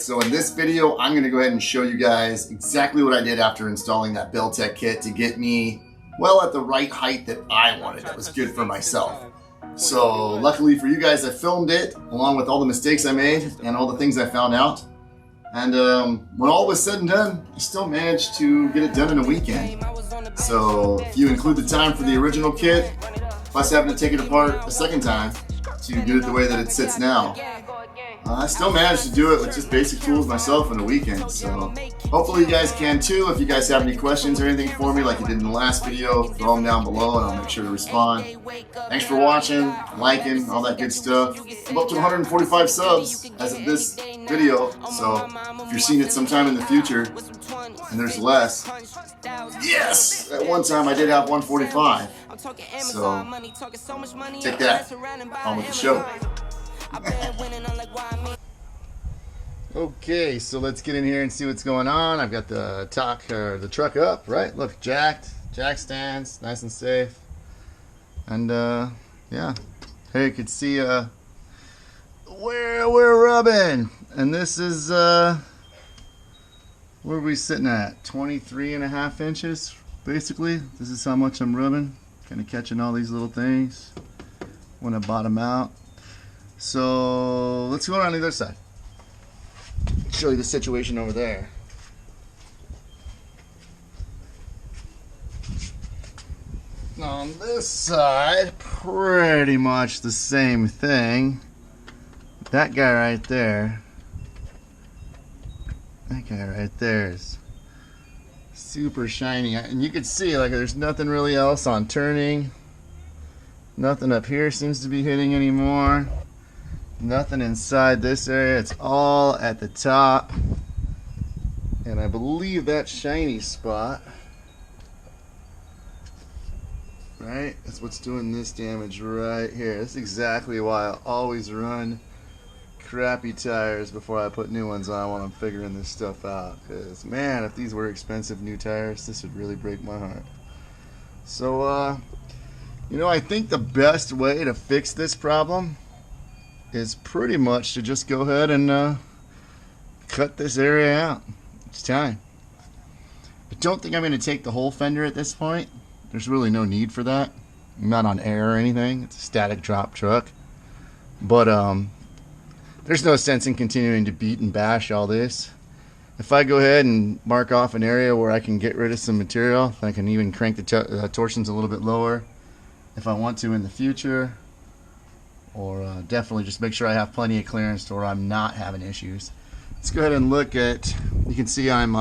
Alright, so in this video, I'm going to go ahead and show you guys exactly what I did after installing that Belltech kit to get me, well, at the right height that I wanted, that was good for myself. So luckily for you guys, I filmed it along with all the mistakes I made and all the things I found out. And when all was said and done, I still managed to get it done in a weekend. So if you include the time for the original kit, plus having to take it apart a second time to get it the way that it sits now, I still managed to do it with just basic tools myself in a weekend. So hopefully you guys can too. If you guys have any questions or anything for me like you did in the last video, throw them down below and I'll make sure to respond. Thanks for watching, liking, all that good stuff. I'm up to 145 subs as of this video, so if you're seeing it sometime in the future and there's less, yes! At one time I did have 145, so take that on with the show. Okay, so let's get in here and see what's going on. I've got the truck up, right? Look, jack stands, nice and safe. And yeah, hey, you can see where we're rubbing. And this is where are we sitting at? 23.5 inches, basically. This is how much I'm rubbing. Kind of catching all these little things when I bottom out. So let's go around the other side. Show you the situation over there. On this side, pretty much the same thing. That guy right there is super shiny, and you can see like there's nothing really else on turning. Nothing up here seems to be hitting anymore. Nothing inside this area. It's all at the top. And I believe that shiny spot, right, that's what's doing this damage right here. That's exactly why I always run crappy tires before I put new ones on when I'm figuring this stuff out. Because, man, if these were expensive new tires, this would really break my heart. So, you know, I think the best way to fix this problem is pretty much to just go ahead and cut this area out. It's time. I don't think I'm going to take the whole fender at this point. There's really no need for that. I'm not on air or anything. It's a static drop truck. But there's no sense in continuing to beat and bash all this. If I go ahead and mark off an area where I can get rid of some material, I can even crank the torsions a little bit lower if I want to in the future. Or definitely just make sure I have plenty of clearance to where I'm not having issues. Let's go ahead and look at, you can see I'm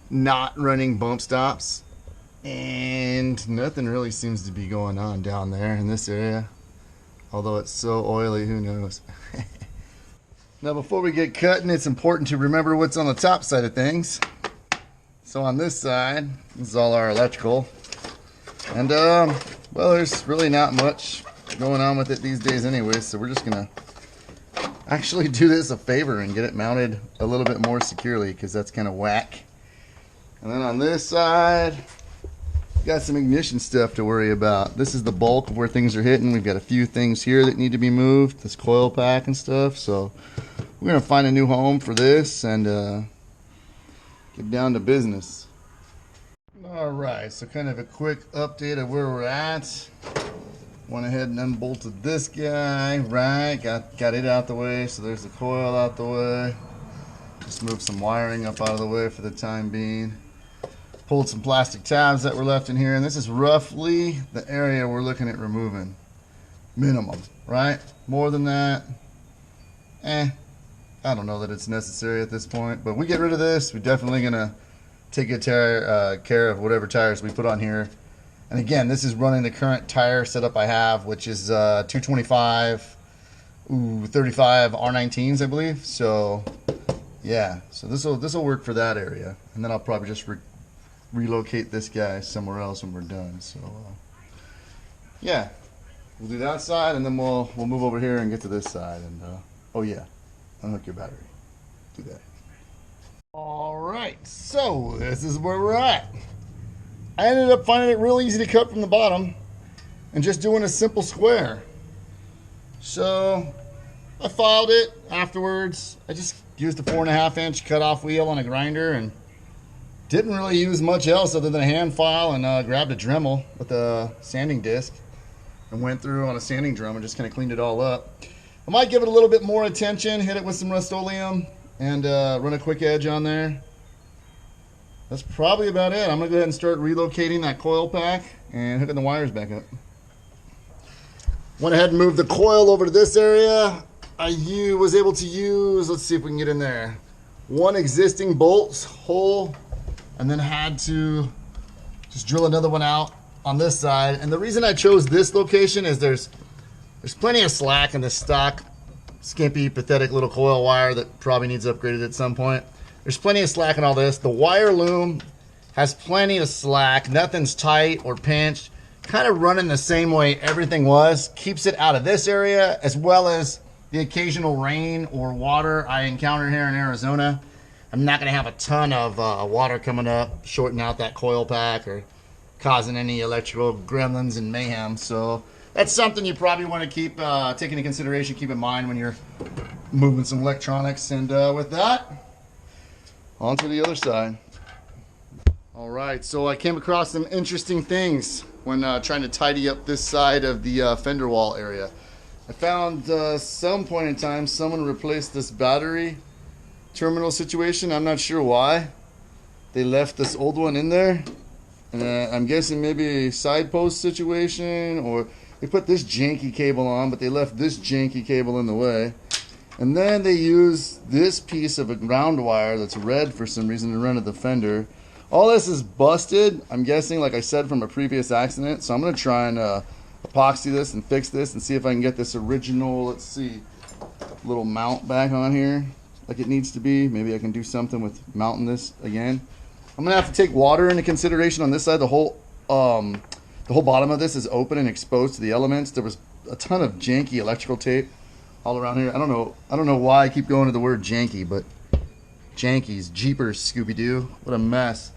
not running bump stops, and nothing really seems to be going on down there in this area. Although it's so oily, who knows. Now before we get cutting, it's important to remember what's on the top side of things. So on this side, this is all our electrical. And well, there's really not much going on with it these days anyway, so we're just gonna actually do this a favor and get it mounted a little bit more securely, because that's kind of whack. And then on this side, got some ignition stuff to worry about. This is the bulk of where things are hitting. We've got a few things here that need to be moved, this coil pack and stuff, so we're gonna find a new home for this and get down to business. Alright, so kind of a quick update of where we're at. Went ahead and unbolted this guy, right? Got it out the way, so there's the coil out the way. Just moved some wiring up out of the way for the time being. Pulled some plastic tabs that were left in here, and this is roughly the area we're looking at removing. Minimum, right? More than that, I don't know that it's necessary at this point, but we get rid of this. We're definitely gonna take good care of whatever tires we put on here. And again, this is running the current tire setup I have, which is 225, 35 R19s, I believe. So yeah, so this will work for that area, and then I'll probably just relocate this guy somewhere else when we're done. So yeah, we'll do that side, and then we'll move over here and get to this side. And oh yeah, unhook your battery. Do that. All right, so this is where we're at. I ended up finding it real easy to cut from the bottom and just doing a simple square. So I filed it afterwards. I just used a 4.5-inch cutoff wheel on a grinder and didn't really use much else other than a hand file, and grabbed a Dremel with a sanding disc and went through on a sanding drum and just kind of cleaned it all up. I might give it a little bit more attention, hit it with some Rust-Oleum, and run a quick edge on there. That's probably about it. I'm going to go ahead and start relocating that coil pack and hooking the wires back up. Went ahead and moved the coil over to this area. I was able to use, let's see if we can get in there, one existing bolt hole, and then had to just drill another one out on this side. And the reason I chose this location is there's plenty of slack in this stock, skimpy, pathetic little coil wire that probably needs upgraded at some point. There's plenty of slack in all this. The wire loom has plenty of slack. Nothing's tight or pinched. Kind of running the same way everything was. Keeps it out of this area, as well as the occasional rain or water I encounter here in Arizona. I'm not going to have a ton of water coming up, shorting out that coil pack or causing any electrical gremlins and mayhem. So that's something you probably want to keep take into consideration, keep in mind when you're moving some electronics. And with that, on to the other side. All right, so I came across some interesting things when trying to tidy up this side of the fender wall area. I found some point in time someone replaced this battery terminal situation. I'm not sure why they left this old one in there, and I'm guessing maybe a side post situation, or they put this janky cable on but they left this janky cable in the way, and then they use this piece of a ground wire that's red for some reason to run at the fender. All this is busted, I'm guessing, like I said, from a previous accident. So I'm going to try and epoxy this and fix this and see if I can get this original, let's see, little mount back on here like it needs to be. Maybe I can do something with mounting this again. I'm going to have to take water into consideration on this side. The whole bottom of this is open and exposed to the elements. There was a ton of janky electrical tape all around here. I don't know why I keep going to the word janky, but jankies, jeepers, Scooby-Doo, what a mess.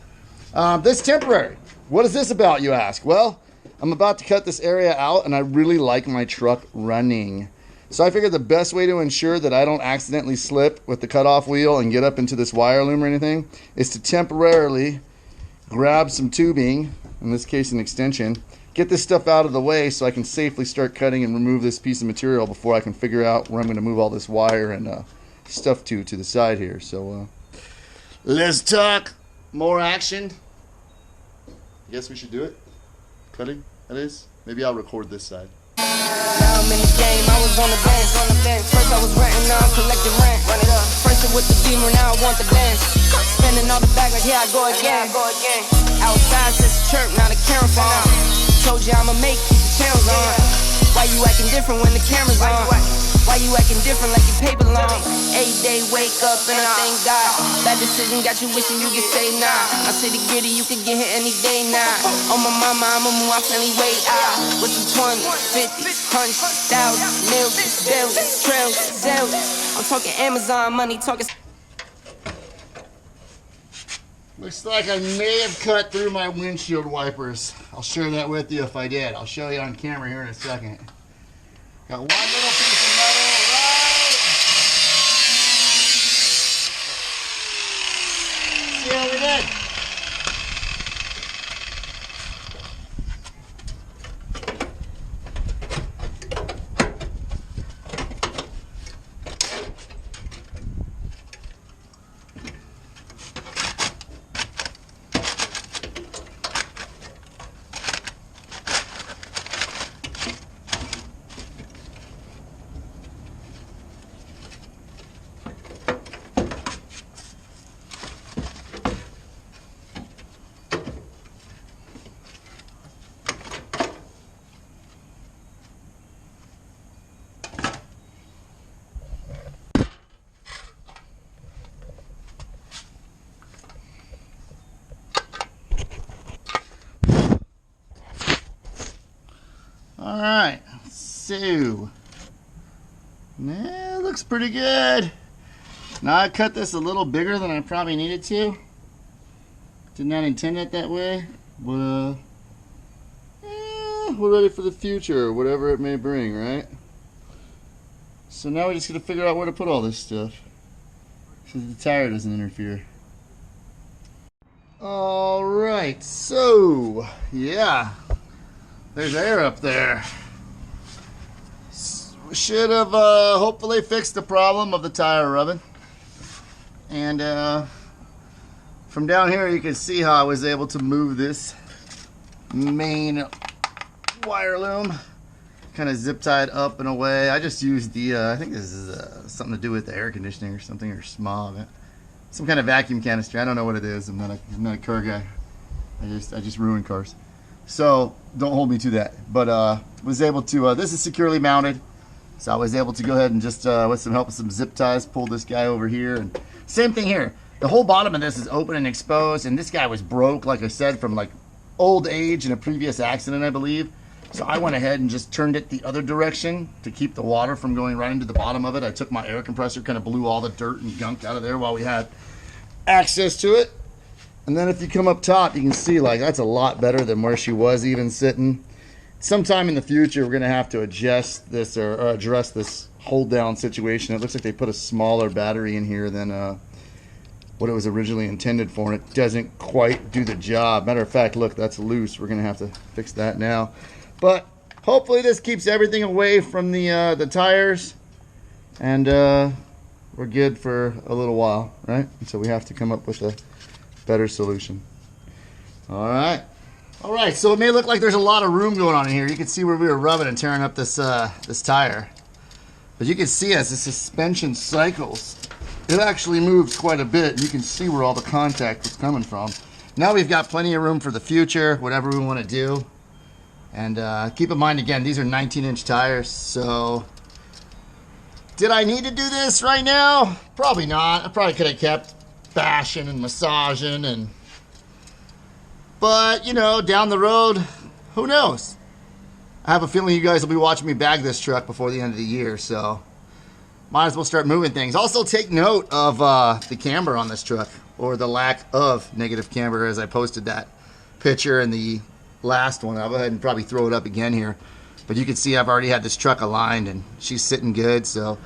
This temporary. What is this about, you ask? Well, I'm about to cut this area out, and I really like my truck running. So I figured the best way to ensure that I don't accidentally slip with the cutoff wheel and get up into this wire loom or anything is to temporarily grab some tubing, in this case an extension, get this stuff out of the way so I can safely start cutting and remove this piece of material before I can figure out where I'm going to move all this wire and stuff to the side here. So let's talk more action. I guess we should do it. Cutting, that is. Maybe I'll record this side. Now I'm in the game, I was on the bench. First I was renting, now I'm collecting rent. Run it up. First it was the Beamer, now I want the Benz. Spending all the bag like here I go again. Outside says chirp, now the camera phone. Told you I'ma make, keep the channels on. Why you acting different when the camera's on? Why you acting different like your paper long? 8-day wake up and I thank God. Bad decision got you wishing you could say nah. I say the gritty, you could get hit any day now. On my mama, I'ma move my family way out. With some 20, 50, 100, 1,000, millions, billions, trillions, zillions. I'm talking Amazon money, talking. Looks like I may have cut through my windshield wipers. I'll share that with you if I did. I'll show you on camera here in a second. Got one little piece of metal right. See how we did? Alright, so that looks pretty good. Now I cut this a little bigger than I probably needed to. Did not intend it that way, but we're ready for the future, whatever it may bring, right? So now we just gotta figure out where to put all this stuff so that the tire doesn't interfere. Alright, so yeah, there's air up there. We should have hopefully fixed the problem of the tire rubbing. And from down here you can see how I was able to move this main wire loom. Kind of zip tied up and away. I just used the, I think this is something to do with the air conditioning or something, or smog. Some kind of vacuum canister. I don't know what it is. I'm not a car guy. I just ruin cars. So don't hold me to that. But was able to, this is securely mounted. So I was able to go ahead and just, with some help with some zip ties, pull this guy over here. And same thing here. The whole bottom of this is open and exposed. And this guy was broke, like I said, from like old age in a previous accident, I believe. So I went ahead and just turned it the other direction to keep the water from going right into the bottom of it. I took my air compressor, kind of blew all the dirt and gunk out of there while we had access to it. And then if you come up top, you can see like that's a lot better than where she was even sitting. Sometime in the future, we're going to have to adjust this or address this hold down situation. It looks like they put a smaller battery in here than what it was originally intended for, and it doesn't quite do the job. Matter of fact, look, that's loose. We're going to have to fix that now. But hopefully this keeps everything away from the tires, and we're good for a little while, right? So we have to come up with a better solution. All right. So it may look like there's a lot of room going on in here. You can see where we were rubbing and tearing up this this tire. But you can see as the suspension cycles, it actually moves quite a bit. You can see where all the contact was coming from. Now we've got plenty of room for the future, whatever we want to do. And keep in mind, again, these are 19-inch tires, so did I need to do this right now? Probably not. I probably could have kept bashing and massaging, but you know, down the road, who knows? I have a feeling you guys will be watching me bag this truck before the end of the year, so might as well start moving things. Also take note of the camber on this truck, or the lack of negative camber, as I posted that picture in the last one. I'll go ahead and probably throw it up again here, but you can see I've already had this truck aligned and she's sitting good. So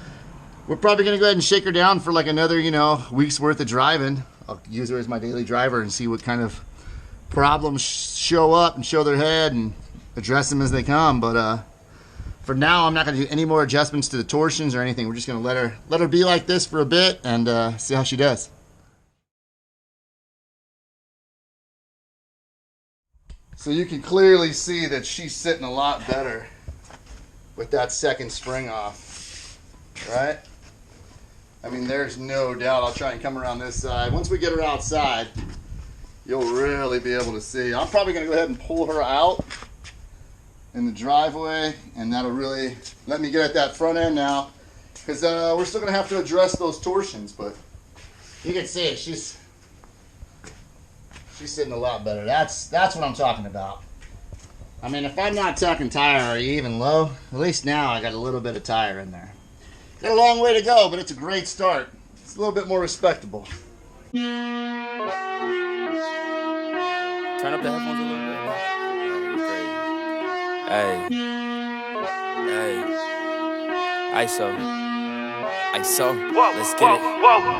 we're probably gonna go ahead and shake her down for like another, you know, week's worth of driving. I'll use her as my daily driver and see what kind of problems show up and show their head and address them as they come. But for now, I'm not gonna do any more adjustments to the torsions or anything. We're just gonna let her be like this for a bit and see how she does. So you can clearly see that she's sitting a lot better with that second spring off, right? I mean, there's no doubt. I'll try and come around this side. Once we get her outside, you'll really be able to see. I'm probably gonna go ahead and pull her out in the driveway, and that'll really let me get at that front end now, because we're still gonna have to address those torsions, but you can see it. She's sitting a lot better. That's what I'm talking about. I mean, if I'm not talking tire or even low, at least now I got a little bit of tire in there. Got a long way to go, but it's a great start. It's a little bit more respectable. Turn up the headphones a little bit. Hey. ISO, let's get it.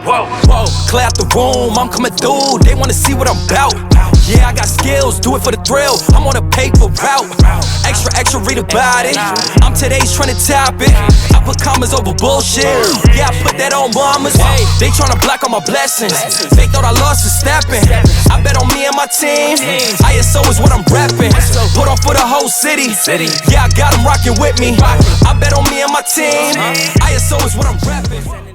Whoa, clear out the room, I'm coming through. They wanna see what I'm about. Yeah, I got skills, do it for the thrill. I'm on a paper route. Extra, read about it. I'm today's trying to top it. I put commas over bullshit. Yeah, I put that on mamas. They tryna block all my blessings. They thought I lost for stepping. I bet on me and my team. ISO is what I'm repping. Put on for the whole city. Yeah, I got them rocking with me. I bet on me and my team. ISO is what I'm repping.